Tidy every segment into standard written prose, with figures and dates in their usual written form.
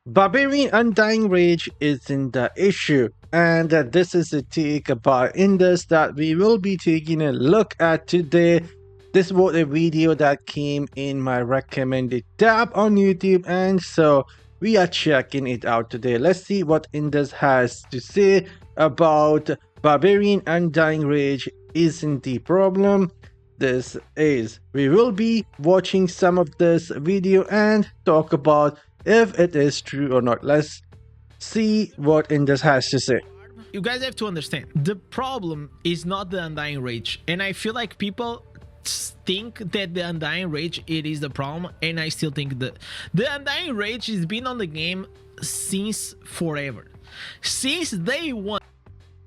Barbarian Undying Rage isn't the issue, and this is a take about Indus that we will be taking a look at today. This was a video that came in my recommended tab on YouTube, and so we are checking it out today. Let's see what Indus has to say about Barbarian Undying Rage isn't the problem. This is. We will be watching some of this video and talk about if it is true or not. Let's see what Indus has to say. You guys have to understand, the problem is not the Undying Rage, and I feel like people think that the Undying Rage it is the problem, and I still think that the Undying Rage has been on the game since forever, since day one.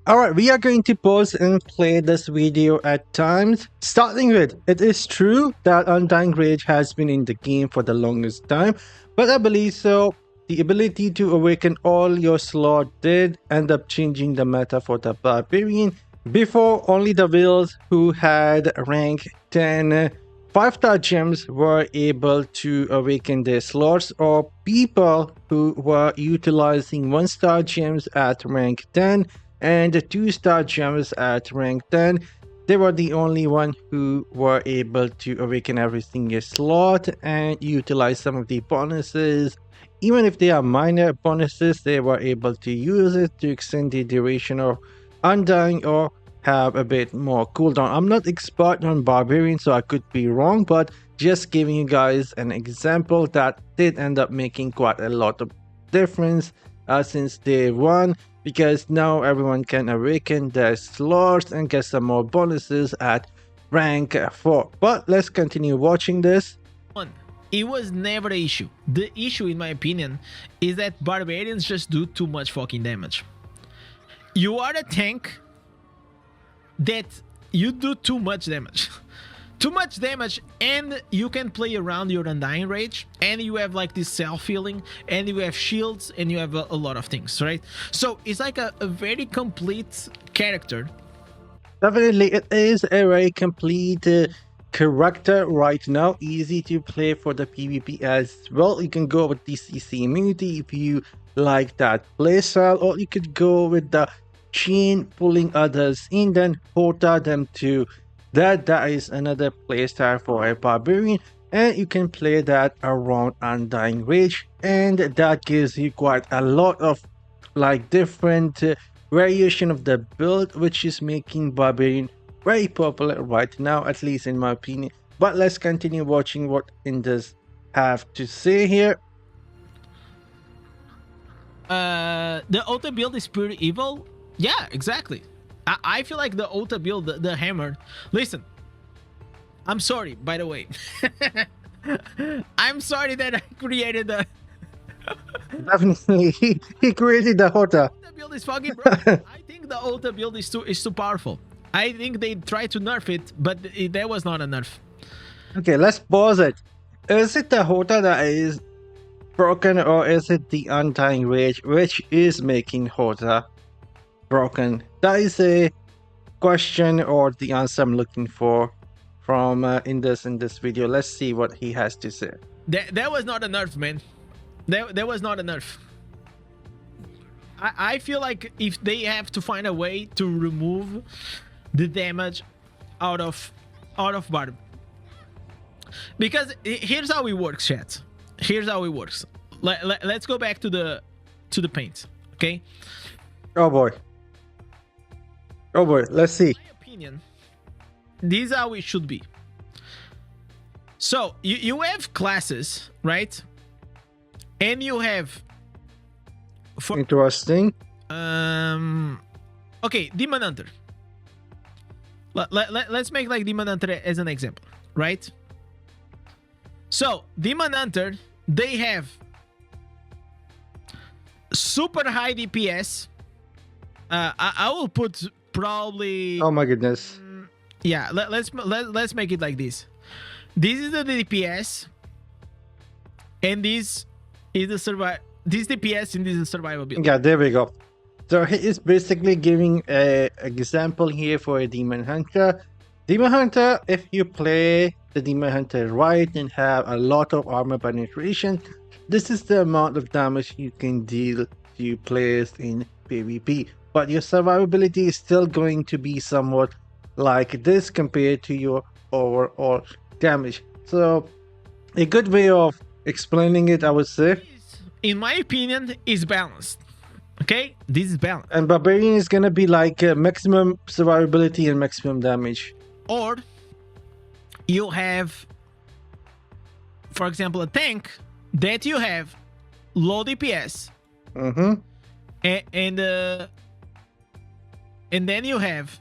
Alright, we are going to pause and play this video at times. Starting with, it is true that Undying Rage has been in the game for the longest time, but I believe so. The ability to awaken all your slot did end up changing the meta for the Barbarian. Before, only the whales who had rank 10 5-star gems were able to awaken their slots, or people who were utilizing 1-star gems at rank 10 and 2-star gems at rank 10. They were the only one who were able to awaken every single slot and utilize some of the bonuses. Even if they are minor bonuses, they were able to use it to extend the duration of Undying or have a bit more cooldown. I'm not expert on Barbarian, so I could be wrong, but just giving you guys an example that did end up making quite a lot of difference since day one, because now everyone can awaken their slots and get some more bonuses at rank 4. But let's continue watching this. It was never an issue. The issue, in my opinion, is that Barbarians just do too much fucking damage. You are a tank that you do too much damage. Too much damage, and you can play around your Undying Rage, and you have like this self-healing, and you have shields, and you have a lot of things, right? So it's like a very complete character. Definitely, it is a very complete character right now, easy to play for the PvP as well. You can go with the CC immunity if you like that playstyle, or you could go with the chain pulling others in, then Hota them to that is another playstyle for a Barbarian, and you can play that around Undying Rage, and that gives you quite a lot of like different variation of the build, which is making Barbarian very popular right now, at least in my opinion. But let's continue watching what Indus have to say here. The auto build is pure evil. Yeah, exactly. I feel like the auto build, the hammer. Listen, I'm sorry, by the way. I'm sorry that I created the. Definitely, he created the Hota. The build is fucking broken. I think the auto build is too powerful. I think they tried to nerf it, but there was not a nerf. Okay, let's pause it. Is it the Hota that is broken, or is it the Undying Rage which is making Hota broken? That is a question, or the answer I'm looking for from Indus in this video. Let's see what he has to say. There was not a nerf, man. There was not a nerf. I feel like if they have to find a way to remove the damage out of Barb, because here's how it works, chat. Here's how it works. Let's go back to the paint, okay? Oh boy. Oh boy, let's see. In my opinion, this is how it should be. So you have classes, right? And you have interesting. Okay, Demon Hunter. Let's make like Demon Hunter as an example, right? So Demon Hunter, they have super high DPS. I will put probably. Oh my goodness. Yeah, let's make it like this. This is the DPS, and this is the survival. This DPS and this is survival build. Yeah, there we go. So he is basically giving an example here for a Demon Hunter. Demon Hunter, if you play the Demon Hunter right and have a lot of armor penetration, this is the amount of damage you can deal to players in PvP. But your survivability is still going to be somewhat like this compared to your overall damage. So a good way of explaining it, I would say. In my opinion, is balanced. Okay, this is balanced. And Barbarian is gonna be like maximum survivability and maximum damage. Or you have, for example, a tank that you have low DPS, Mm-hmm. and then you have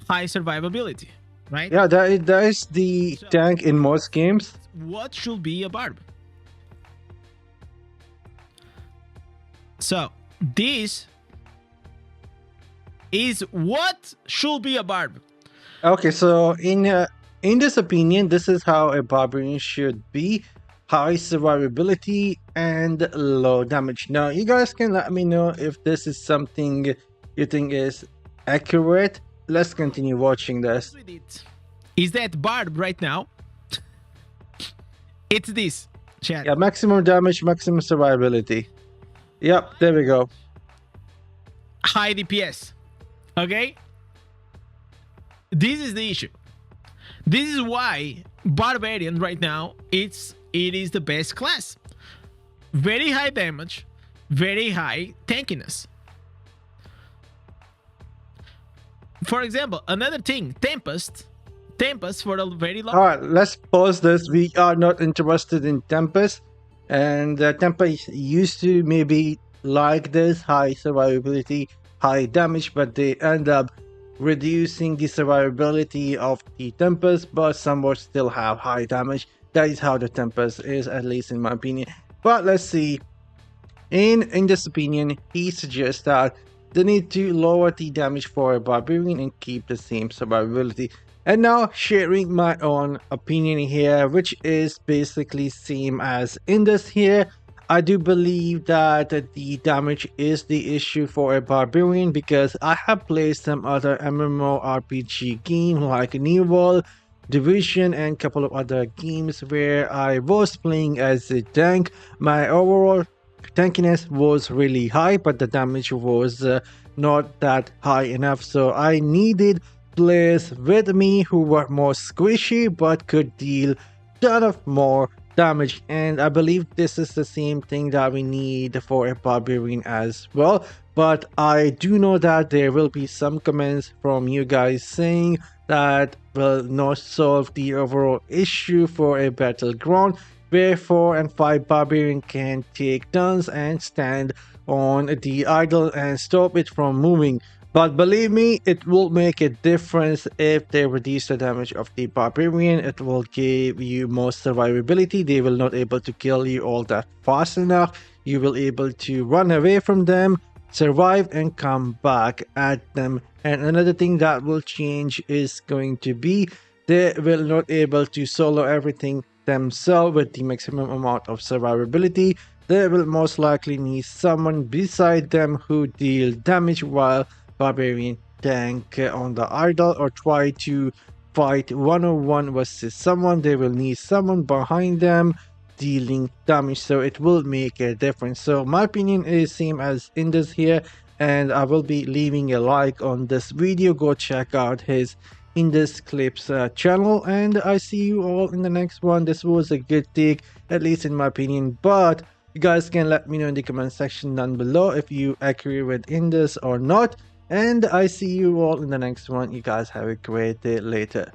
high survivability, right? Yeah, that is the tank in most games. What should be a barb? So this is what should be a barb. Okay, so in this opinion, this is how a barbarian should be: high survivability and low damage. Now, you guys can let me know if this is something you think is accurate. Let's continue watching this. With it is that barb right now. It's this, chat. Yeah, maximum damage, maximum survivability. Yep, there we go. High DPS. Okay? This is the issue. This is why Barbarian right now it is the best class. Very high damage, very high tankiness. For example, another thing, Tempest for a very long. All right, let's pause this. We are not interested in Tempest, and Tempest used to maybe like this: high survivability, high damage, but they end up reducing the survivability of the Tempest, but somewhat still have high damage. That is how the Tempest is, at least in my opinion. But let's see. In this opinion, he suggests that they need to lower the damage for a Barbarian and keep the same survivability. And now sharing my own opinion here, which is basically same as in this here. I do believe that the damage is the issue for a Barbarian, because I have played some other MMORPG game like New World, Division, and a couple of other games where I was playing as a tank. My overall tankiness was really high, but the damage was not that high enough, so I needed players with me who were more squishy but could deal ton of more damage. And I believe this is the same thing that we need for a Barbarian as well. But I do know that there will be some comments from you guys saying that will not solve the overall issue for a battleground where 4 and 5 Barbarian can take turns and stand on the idol and stop it from moving. But believe me, it will make a difference if they reduce the damage of the Barbarian. It will give you more survivability. They will not able to kill you all that fast enough. You will able to run away from them, survive, and come back at them. And another thing that will change is going to be they will not able to solo everything themselves with the maximum amount of survivability. They will most likely need someone beside them who deal damage while Barbarian tank on the idol or try to fight one-on-one versus someone. They will need someone behind them dealing damage, so it will make a difference. So my opinion is same as Indus here, and I will be leaving a like on this video. Go check out his Indus Clips channel, and I see you all in the next one. This was a good take, at least in my opinion, but you guys can let me know in the comment section down below if you agree with Indus or not. And I see you all in the next one. You guys have a great day later.